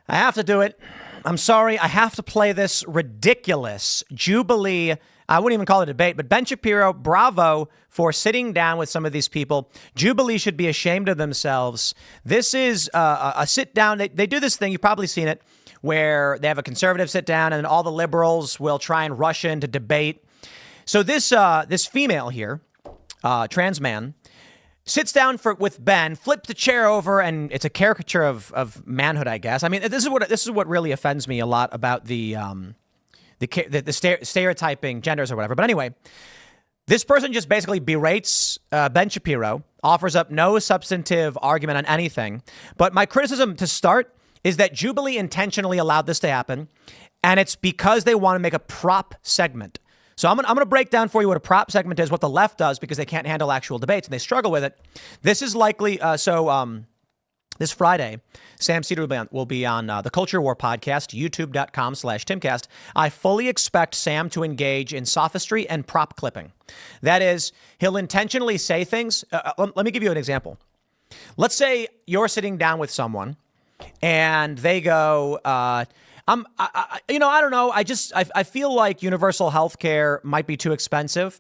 I have to do it. I'm sorry. I have to play this ridiculous Jubilee. I wouldn't even call it a debate, but Ben Shapiro, bravo for sitting down with some of these people. Jubilee should be ashamed of themselves. This is a sit down. They do this thing. You've probably seen it where they have a conservative sit down and all the liberals will try and rush in to debate. So this female here, trans man, sits down with Ben, flips the chair over, and it's a caricature of manhood, I guess. I mean, this is what really offends me a lot about the stereotyping genders or whatever. But anyway, this person just basically berates Ben Shapiro, offers up no substantive argument on anything. But my criticism to start is that Jubilee intentionally allowed this to happen, and it's because they want to make a prop segment. So I'm going to break down for you what a prop segment is, what the left does, because they can't handle actual debates and they struggle with it. This is likely this Friday, Sam Cedar will be on the Culture War podcast, youtube.com/Timcast. I fully expect Sam to engage in sophistry and prop clipping. That is, he'll intentionally say things. Let me give you an example. Let's say you're sitting down with someone and they go, I don't know. I feel like universal health care might be too expensive,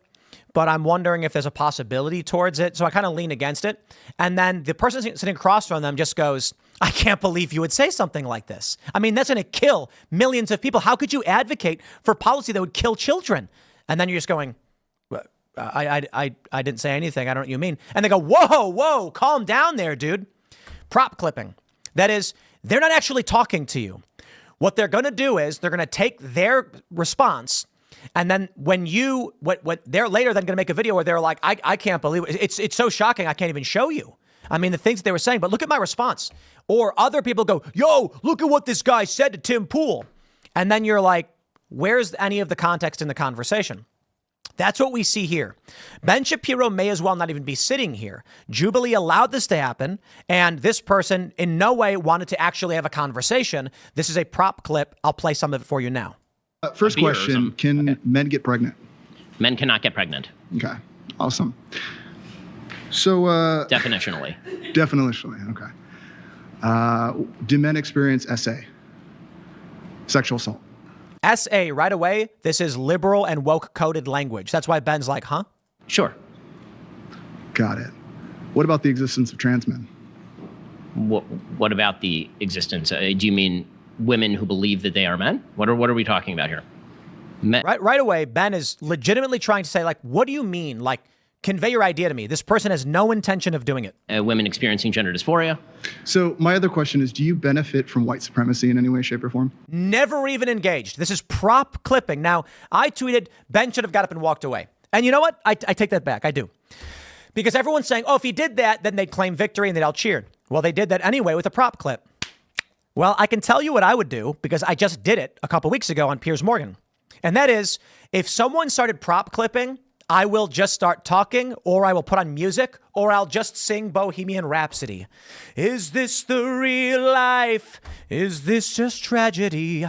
but I'm wondering if there's a possibility towards it. So I kind of lean against it. And then the person sitting across from them just goes, I can't believe you would say something like this. I mean, that's going to kill millions of people. How could you advocate for policy that would kill children? And then you're just going, I didn't say anything. I don't know what you mean. And they go, whoa, calm down there, dude. Prop clipping. That is, they're not actually talking to you. What they're going to do is they're going to take their response, and then when they're later then going to make a video where they're like, I can't believe it. It's so shocking I can't even show you. I mean, the things that they were saying, but look at my response. Or other people go, yo, look at what this guy said to Tim Pool. And then you're like, where's any of the context in the conversation? That's what we see here. Ben Shapiro may as well not even be sitting here. Jubilee allowed this to happen, and this person in no way wanted to actually have a conversation. This is a prop clip. I'll play some of it for you now. First question, can men get pregnant? Men cannot get pregnant. Okay, awesome. So definitionally. Definitionally, okay. Do men experience SA? Sexual assault? SA, right away, this is liberal and woke-coded language. That's why Ben's like, huh? Sure. Got it. What about the existence of trans men? What about the existence? Do you mean women who believe that they are men? What are we talking about here? Men. Right away, Ben is legitimately trying to say, like, what do you mean? Like, convey your idea to me. This person has no intention of doing it. Women experiencing gender dysphoria. So my other question is, do you benefit from white supremacy in any way, shape, or form? Never even engaged. This is prop clipping. Now, I tweeted, Ben should have got up and walked away. And you know what? I take that back. I do. Because everyone's saying, oh, if he did that, then they'd claim victory and they'd all cheer. Well, they did that anyway with a prop clip. Well, I can tell you what I would do because I just did it a couple weeks ago on Piers Morgan. And that is, if someone started prop clipping, I will just start talking, or I will put on music, or I'll just sing Bohemian Rhapsody. Is this the real life? Is this just tragedy?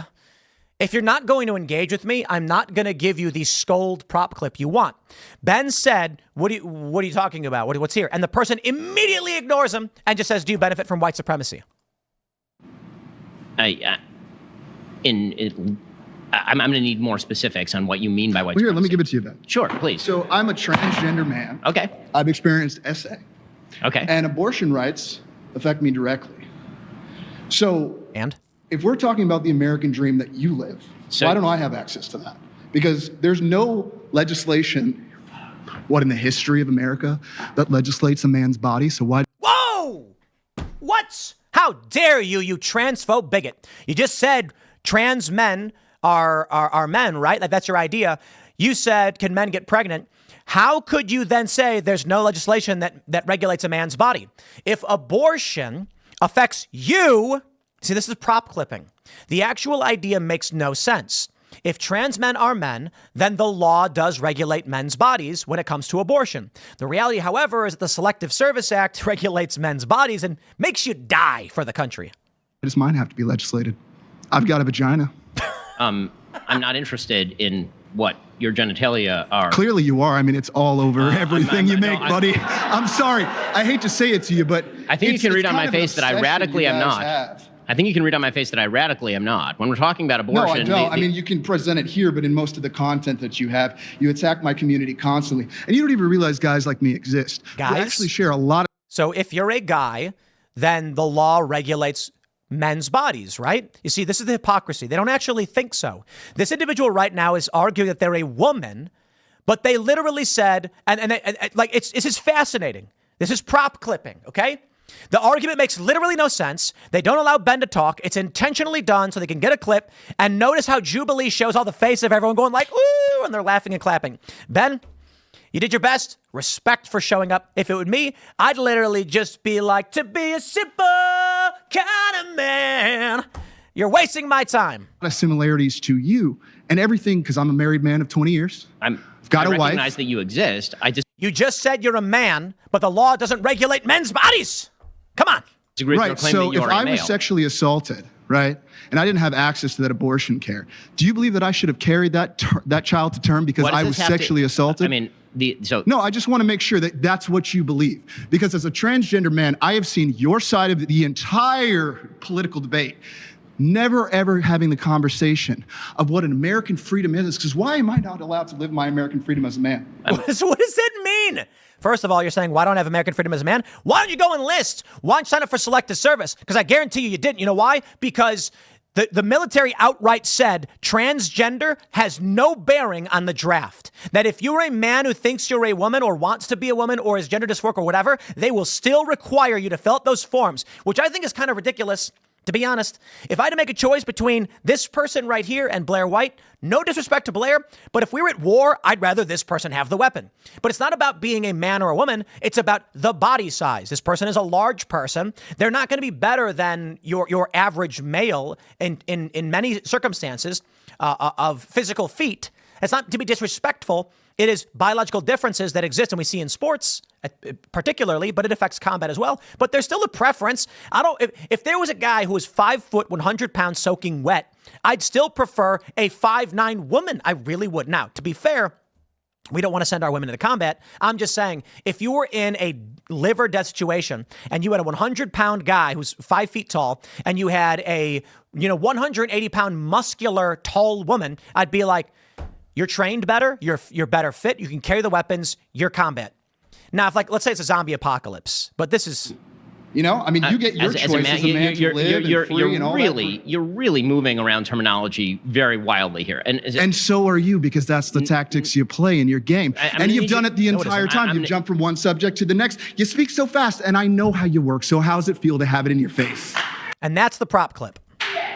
If you're not going to engage with me, I'm not going to give you the scold prop clip you want. Ben said, what are you talking about? What's here? And the person immediately ignores him and just says, do you benefit from white supremacy? I'm going to need more specifics on what you mean by white supremacy. Here, let me give it to you then. Sure, please. So I'm a transgender man. Okay. I've experienced SA. Okay. And abortion rights affect me directly. So and if we're talking about the American dream that you live, why don't I have access to that? Because there's no legislation, in the history of America, that legislates a man's body. So why? Whoa! What? How dare you, you transphobe bigot? You just said trans men are men, right? Like, that's your idea. You said, can men get pregnant? How could you then say there's no legislation that regulates a man's body? If abortion affects you, see, this is prop clipping. The actual idea makes no sense. If trans men are men, then the law does regulate men's bodies when it comes to abortion. The reality, however, is that the Selective Service Act regulates men's bodies and makes you die for the country. Does mine have to be legislated? I've got a vagina. I'm not interested in what your genitalia are. Clearly you are. I mean, it's all over everything you make, buddy. I'm sorry. I hate to say it to you, but I think you can read on my face that I radically am not. I think you can read on my face that I radically am not. When we're talking about abortion... No, I don't. I mean, you can present it here, but in most of the content that you have, you attack my community constantly. And you don't even realize guys like me exist. Guys? We actually share a lot of... So if you're a guy, then the law regulates men's bodies, right? You see, this is the hypocrisy. They don't actually think so. This individual right now is arguing that they're a woman, but they literally said, and like, it's just fascinating. This is prop clipping, okay? The argument makes literally no sense. They don't allow Ben to talk. It's intentionally done so they can get a clip. And notice how Jubilee shows all the face of everyone going like, ooh, and they're laughing and clapping. Ben, you did your best. Respect for showing up. If it were me, I'd literally just be like, to be a simple kind of man. You're wasting my time. A lot of similarities to you and everything, because I'm a married man of 20 years. I've got a wife. I recognize that you exist. You just said you're a man, but the law doesn't regulate men's bodies. Come on. Disagree with your Right, claim so that you if are a I male. was sexually assaulted, right, and I didn't have access to that abortion care, do you believe that I should have carried that child to term because What does I this was have to- sexually assaulted? I mean, No, I just want to make sure that that's what you believe. Because as a transgender man, I have seen your side of the entire political debate, never ever having the conversation of what an American freedom is. Because why am I not allowed to live my American freedom as a man? So what does that mean? First of all, you're saying, why don't I have American freedom as a man? Why don't you go enlist? Why don't you sign up for selective service? Because I guarantee you didn't. You know why? Because the military outright said transgender has no bearing on the draft. That if you're a man who thinks you're a woman or wants to be a woman or is gender dysphoric or whatever, they will still require you to fill out those forms, which I think is kind of ridiculous. To be honest, if I had to make a choice between this person right here and Blair White, no disrespect to Blair, but if we were at war, I'd rather this person have the weapon. But it's not about being a man or a woman. It's about the body size. This person is a large person. They're not going to be better than your average male in many circumstances of physical feat. It's not to be disrespectful. It is biological differences that exist and we see in sports particularly, but it affects combat as well. But there's still a preference. If there was a guy who was 5 foot, 100 pounds soaking wet, I'd still prefer a 5'9" woman. I really would. Now, to be fair, we don't want to send our women into combat. I'm just saying, if you were in a live or death situation and you had a 100-pound guy who's 5 feet tall and you had a 180-pound muscular tall woman, I'd be like, you're trained better, you're better fit, you can carry the weapons, you're combat. Now, if let's say it's a zombie apocalypse, but this is... You get your choice as a man to live and free and all that. You're really moving around terminology very wildly here. And so are you, because that's the tactics you play in your game. And you've done it the entire time. You've jumped from one subject to the next. You speak so fast, and I know how you work. So how does it feel to have it in your face? And that's the prop clip.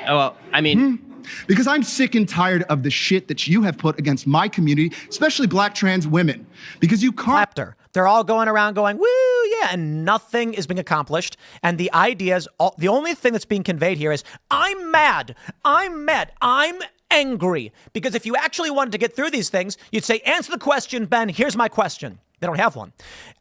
Oh, well, I mean... Because I'm sick and tired of the shit that you have put against my community, especially black trans women. Because you can't... Clapped her. They're all going around going, woo, yeah, and nothing is being accomplished. And the idea is, the only thing that's being conveyed here is, I'm mad, I'm angry. Because if you actually wanted to get through these things, you'd say, answer the question, Ben, here's my question. They don't have one.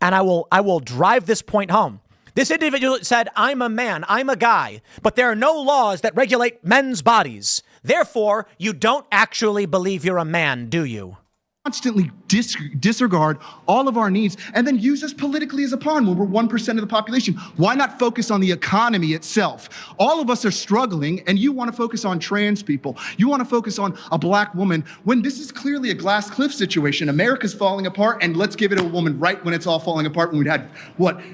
And I will drive this point home. This individual said, I'm a man, I'm a guy, but there are no laws that regulate men's bodies. Therefore, you don't actually believe you're a man, do you? Constantly disregard all of our needs and then use us politically as a pawn when we're 1% of the population. Why not focus on the economy itself? All of us are struggling, and you want to focus on trans people. You want to focus on a black woman when this is clearly a glass cliff situation. America's falling apart, and let's give it to a woman right when it's all falling apart, when we'd had,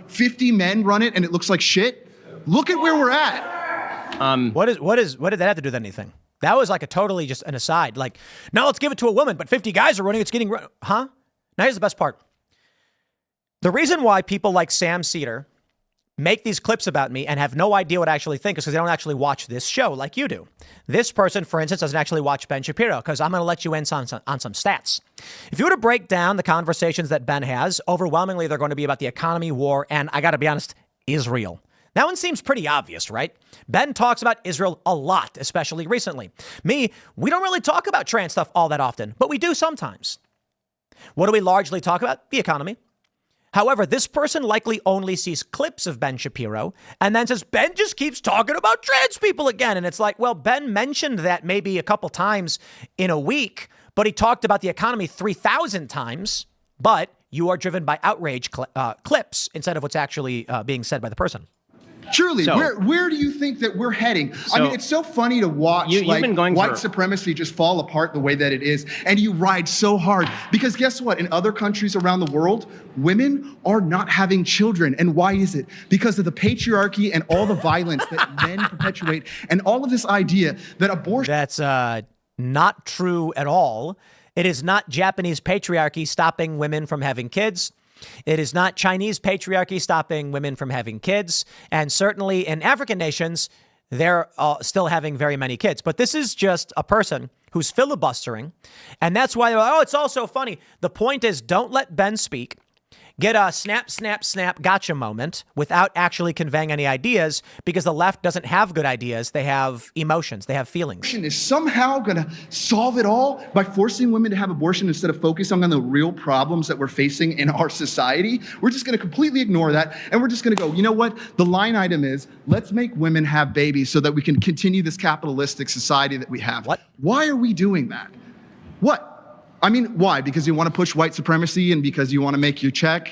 50 men run it and it looks like shit? Look at where we're at. What did that have to do with anything? That was like a totally just an aside. Like, no, let's give it to a woman, but 50 guys are running. It's getting, huh? Now here's the best part. The reason why people like Sam Cedar make these clips about me and have no idea what I actually think is because they don't actually watch this show like you do. This person, for instance, doesn't actually watch Ben Shapiro because I'm going to let you in on some stats. If you were to break down the conversations that Ben has, overwhelmingly, they're going to be about the economy, war, and I got to be honest, Israel. That one seems pretty obvious, right? Ben talks about Israel a lot, especially recently. We don't really talk about trans stuff all that often, but we do sometimes. What do we largely talk about? The economy. However, this person likely only sees clips of Ben Shapiro and then says, Ben just keeps talking about trans people again. And it's like, well, Ben mentioned that maybe a couple times in a week, but he talked about the economy 3,000 times, but you are driven by outrage clips instead of what's actually being said by the person. Truly, So- where do you think that we're heading? I mean, it's so funny to watch you've been going white supremacy just fall apart the way that it is, and you ride so hard because guess what? In other countries around the world, women are not having children, and why is it? Because of the patriarchy and all the violence that men perpetuate, and all of this idea that abortion. That's not true at all. It is not Japanese patriarchy stopping women from having kids. It is not Chinese patriarchy stopping women from having kids. And certainly in African nations, they're still having very many kids. But this is just a person who's filibustering. And that's why they're like, oh, it's all so funny. The point is, don't let Ben speak. Get a snap, snap, snap, gotcha moment without actually conveying any ideas, because the left doesn't have good ideas. They have emotions. They have feelings. Is somehow going to solve it all by forcing women to have abortion instead of focusing on the real problems that we're facing in our society. We're just going to completely ignore that. And we're just going to go, you know what? The line item is, let's make women have babies so that we can continue this capitalistic society that we have. What? Why are we doing that? What? I mean, why? Because you want to push white supremacy and because you want to make your check?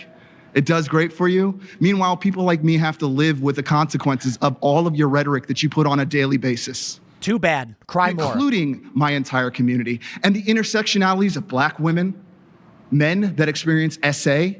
It does great for you. Meanwhile, people like me have to live with the consequences of all of your rhetoric that you put on a daily basis. Too bad. Cry more. Including my entire community and the intersectionalities of black women, men that experience SA,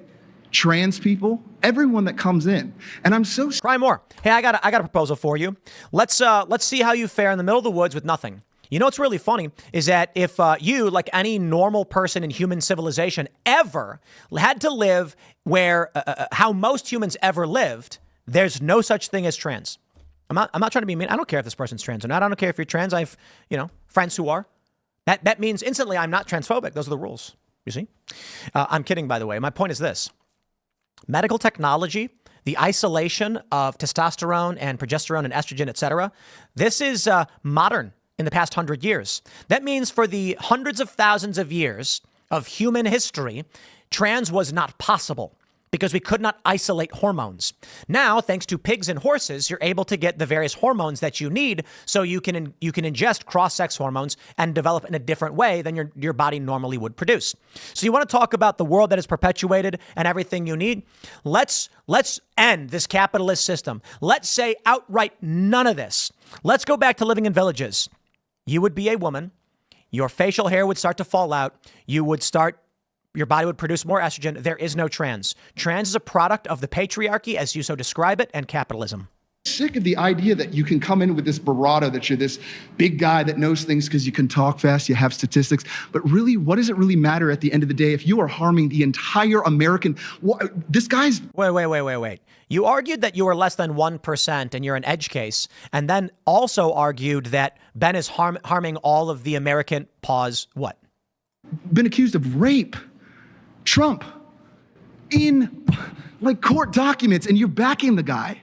trans people, everyone that comes in. And I'm so Cry more. Hey, I got a proposal for you. Let's see how you fare in the middle of the woods with nothing. You know what's really funny is that if you, like any normal person in human civilization, ever had to live where how most humans ever lived, there's no such thing as trans. I'm not trying to be mean. I don't care if this person's trans or not. I don't care if you're trans. I've friends who are. That means instantly I'm not transphobic. Those are the rules. You see? I'm kidding, by the way. My point is this: medical technology, the isolation of testosterone and progesterone and estrogen, etc. This is modern. In the past 100 years. That means for the hundreds of thousands of years of human history, trans was not possible because we could not isolate hormones. Now, thanks to pigs and horses, you're able to get the various hormones that you need so you can ingest cross-sex hormones and develop in a different way than your body normally would produce. So you want to talk about the world that is perpetuated and everything you need? Let's end this capitalist system. Let's say outright none of this. Let's go back to living in villages. You would be a woman. Your facial hair would start to fall out. Your body would produce more estrogen. There is no trans. Trans is a product of the patriarchy, as you so describe it, and capitalism. Sick of the idea that you can come in with this bravado, that you're this big guy that knows things because you can talk fast, you have statistics. But really, what does it really matter at the end of the day if you are harming the entire American? This guy's. Wait. You argued that you were less than 1% and you're an edge case, and then also argued that Ben is harming all of the American what? Been accused of rape. Trump. In court documents, and you're backing the guy.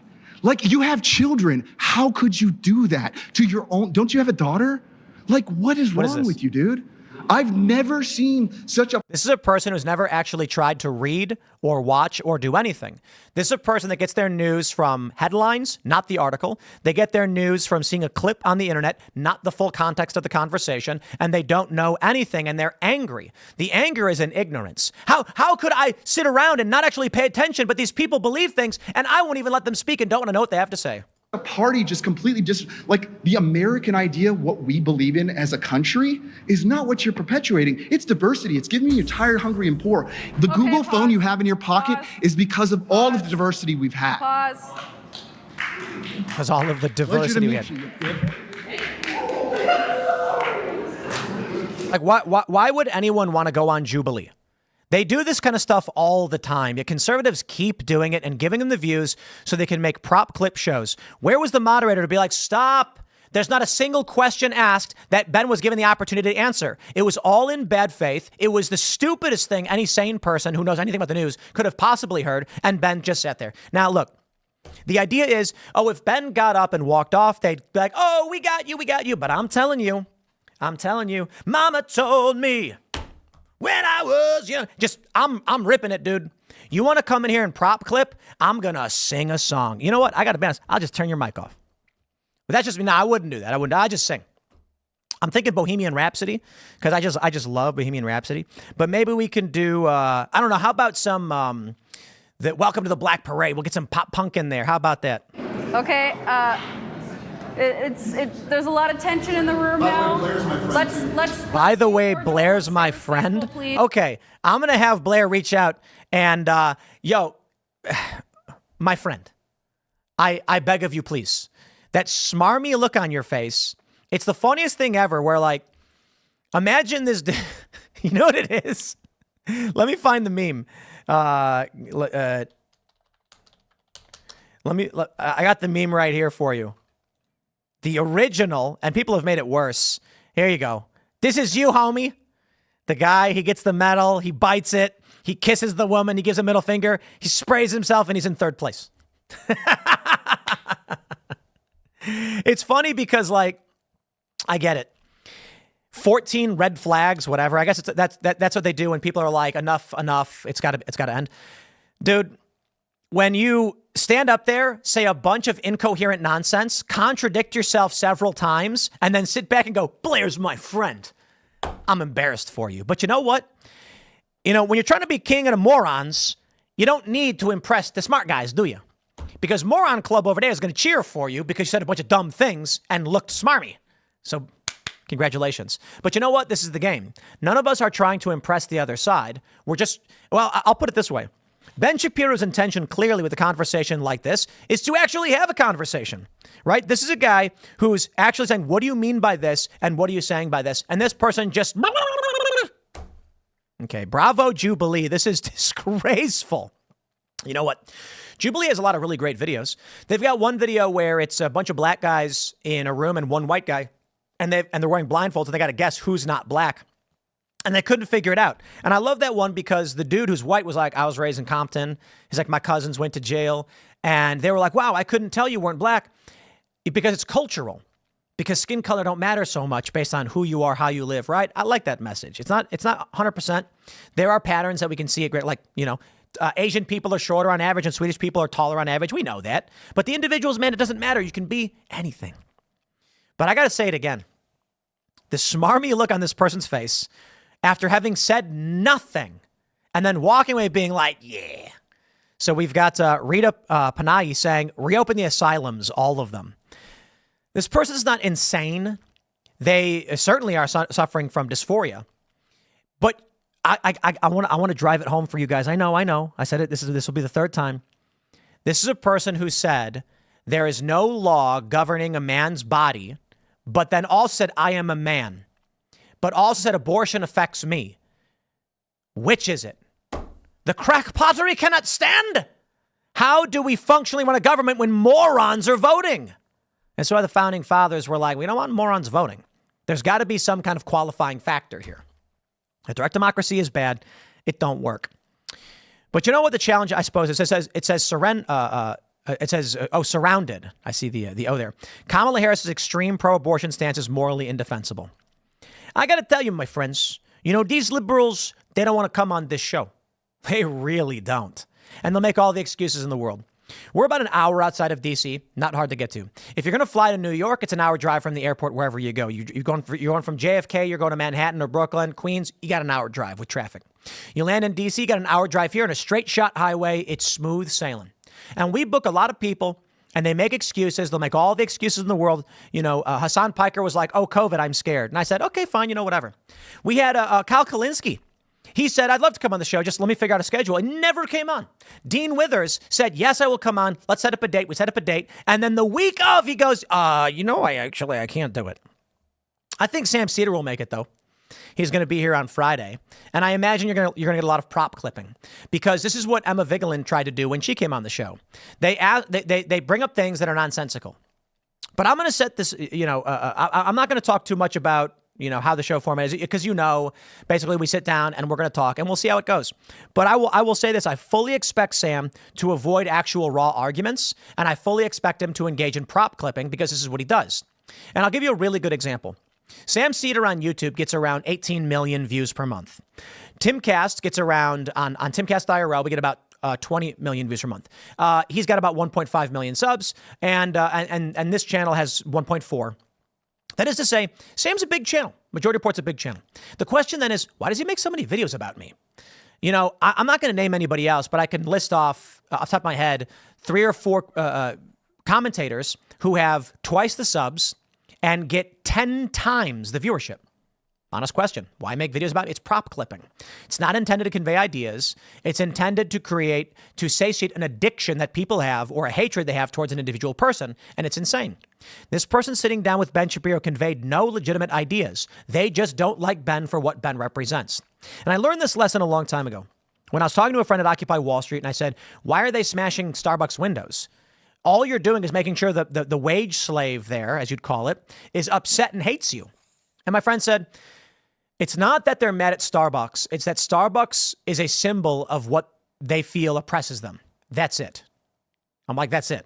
You have children. How could you do that to your own? Don't you have a daughter? What is wrong with you, dude? I've never seen such a... This is a person who's never actually tried to read or watch or do anything. This is a person that gets their news from headlines, not the article. They get their news from seeing a clip on the internet, not the full context of the conversation, and they don't know anything, and they're angry. The anger is in ignorance. How could I sit around and not actually pay attention, but these people believe things, and I won't even let them speak and don't want to know what they have to say? A party just completely the American idea, what we believe in as a country, is not what you're perpetuating. It's diversity. It's giving you tired, hungry, and poor. The Google phone you have in your pocket is because of all of the diversity we've had. Because all of the diversity we had. Why would anyone want to go on Jubilee? They do this kind of stuff all the time. Yet conservatives keep doing it and giving them the views so they can make prop clip shows. Where was the moderator to be like, stop? There's not a single question asked that Ben was given the opportunity to answer. It was all in bad faith. It was the stupidest thing any sane person who knows anything about the news could have possibly heard. And Ben just sat there. Now, look, the idea is, if Ben got up and walked off, they'd be like, oh, we got you. But I'm telling you, Mama told me. When I was young, I'm ripping it, dude. You want to come in here and prop clip? I'm going to sing a song. You know what? I got to be honest. I'll just turn your mic off. But that's just me. No, I wouldn't do that. I just sing. I'm thinking Bohemian Rhapsody because I just love Bohemian Rhapsody. But maybe we can do, I don't know. How about some, Welcome to the Black Parade? We'll get some pop punk in there. How about that? Okay. There's a lot of tension in the room now. Let's. By the way, Blair's my friend. Okay, I'm gonna have Blair reach out and my friend, I beg of you, please. That smarmy look on your face. It's the funniest thing ever. Where like, imagine this. You know what it is? Let me find the meme. I got the meme right here for you. The original, and people have made it worse. Here you go. This is you, homie. The guy, he gets the medal, he bites it, he kisses the woman, he gives a middle finger, he sprays himself, and he's in third place. It's funny because, like, I get it. 14 red flags, whatever. I guess that's what they do when people are like, enough. It's got to end, dude. When you stand up there, say a bunch of incoherent nonsense, contradict yourself several times, and then sit back and go, Blair's my friend. I'm embarrassed for you. But you know what? You know, when you're trying to be king of the morons, you don't need to impress the smart guys, do you? Because Moron Club over there is going to cheer for you because you said a bunch of dumb things and looked smarmy. So congratulations. But you know what? This is the game. None of us are trying to impress the other side. We're just, well, I'll put it this way. Ben Shapiro's intention clearly with a conversation like this is to actually have a conversation, right? This is a guy who's actually saying, what do you mean by this? And what are you saying by this? And this person just, okay, bravo, Jubilee. This is disgraceful. You know what? Jubilee has a lot of really great videos. They've got one video where it's a bunch of black guys in a room and one white guy, and they're wearing blindfolds, and they got to guess who's not black. And they couldn't figure it out. And I love that one because the dude who's white was like, I was raised in Compton. He's like, my cousins went to jail. And they were like, wow, I couldn't tell you weren't black because it's cultural. Because skin color don't matter so much based on who you are, how you live, right? I like that message. It's not 100%. There are patterns that we can see. Like, you know, Asian people are shorter on average and Swedish people are taller on average. We know that. But the individuals, man, it doesn't matter. You can be anything. But I got to say it again. The smarmy look on this person's face after having said nothing and then walking away being like, yeah. So we've got Rita Panayi saying, reopen the asylums, all of them. This person is not insane. They certainly are suffering from dysphoria. But I want to drive it home for you guys. I know. I said it. This will be the third time. This is a person who said there is no law governing a man's body, but then also said, I am a man. But also said abortion affects me. Which is it? The crack pottery cannot stand. How do we functionally run a government when morons are voting? And so the founding fathers were like, we don't want morons voting. There's got to be some kind of qualifying factor here. A direct democracy is bad. It don't work. But you know what the challenge, I suppose, it says surrounded. I see the O there. Kamala Harris's extreme pro-abortion stance is morally indefensible. I got to tell you, my friends, you know, these liberals, they don't want to come on this show. They really don't. And they'll make all the excuses in the world. We're about an hour outside of D.C., not hard to get to. If you're going to fly to New York, it's an hour drive from the airport wherever you go. You're going from JFK, you're going to Manhattan or Brooklyn, Queens, you got an hour drive with traffic. You land in D.C., you got an hour drive here on a straight shot highway. It's smooth sailing. And we book a lot of people, and they make excuses. They'll make all the excuses in the world. You know, Hassan Piker was like, oh, COVID, I'm scared. And I said, okay, fine, you know, whatever. We had Kyle Kalinske. He said, I'd love to come on the show. Just let me figure out a schedule. It never came on. Dean Withers said, yes, I will come on. Let's set up a date. We set up a date. And then the week of, he goes, you know, I can't do it. I think Sam Cedar will make it, though. He's going to be here on Friday. And I imagine you're going to get a lot of prop clipping because this is what Emma Vigeland tried to do when she came on the show. They bring up things that are nonsensical. But I'm going to set this, you know, I'm not going to talk too much about, you know, how the show format is because, you know, basically we sit down and we're going to talk and we'll see how it goes. But I will say this. I fully expect Sam to avoid actual raw arguments and I fully expect him to engage in prop clipping because this is what he does. And I'll give you a really good example. Sam Cedar on YouTube gets around 18 million views per month. Timcast gets around on Timcast IRL. We get about 20 million views per month. He's got about 1.5 million subs, and this channel has 1.4. That is to say, Sam's a big channel. Majority Report's a big channel. The question then is, why does he make so many videos about me? You know, I'm not going to name anybody else, but I can list off the top of my head 3 or 4 commentators who have twice the subs and get 10 times the viewership. Honest question. Why make videos about it? It's prop clipping. It's not intended to convey ideas. It's intended to satiate an addiction that people have or a hatred they have towards an individual person. And it's insane. This person sitting down with Ben Shapiro conveyed no legitimate ideas. They just don't like Ben for what Ben represents. And I learned this lesson a long time ago when I was talking to a friend at Occupy Wall Street and I said, why are they smashing Starbucks windows? All you're doing is making sure that the wage slave there, as you'd call it, is upset and hates you. And my friend said, it's not that they're mad at Starbucks. It's that Starbucks is a symbol of what they feel oppresses them. That's it. I'm like, that's it.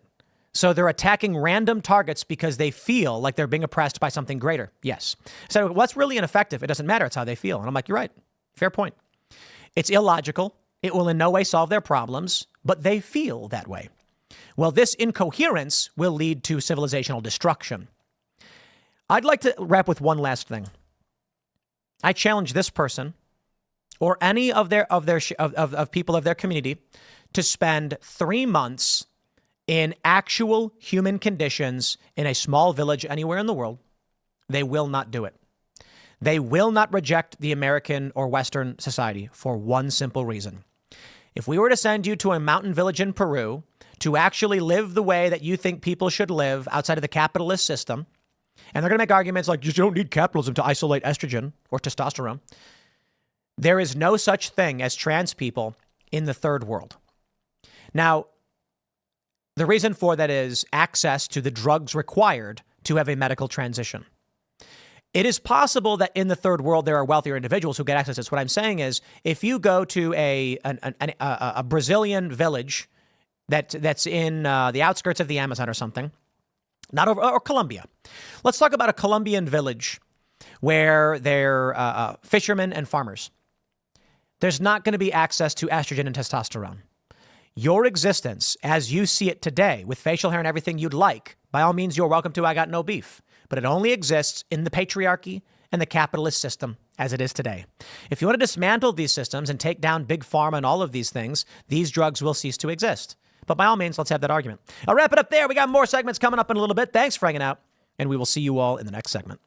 So they're attacking random targets because they feel like they're being oppressed by something greater. Yes. So what's really ineffective? It doesn't matter. It's how they feel. And I'm like, you're right. Fair point. It's illogical. It will in no way solve their problems, but they feel that way. Well, this incoherence will lead to civilizational destruction. I'd like to wrap with one last thing. I challenge this person or any of people of their community to spend 3 months in actual human conditions in a small village anywhere in the world. They will not do it. They will not reject the American or Western society for one simple reason. If we were to send you to a mountain village in Peru to actually live the way that you think people should live outside of the capitalist system, and they're going to make arguments like you don't need capitalism to isolate estrogen or testosterone. There is no such thing as trans people in the third world. Now, the reason for that is access to the drugs required to have a medical transition. It is possible that in the third world, there are wealthier individuals who get access to this. What I'm saying is if you go to a Brazilian village that's in the outskirts of the Amazon or something, or Colombia. Let's talk about a Colombian village where they're fishermen and farmers. There's not going to be access to estrogen and testosterone. Your existence, as you see it today, with facial hair and everything you'd like, by all means, you're welcome to. I got no beef. But it only exists in the patriarchy and the capitalist system as it is today. If you want to dismantle these systems and take down big pharma and all of these things, these drugs will cease to exist. But by all means, let's have that argument. I'll wrap it up there. We got more segments coming up in a little bit. Thanks for hanging out, and we will see you all in the next segment.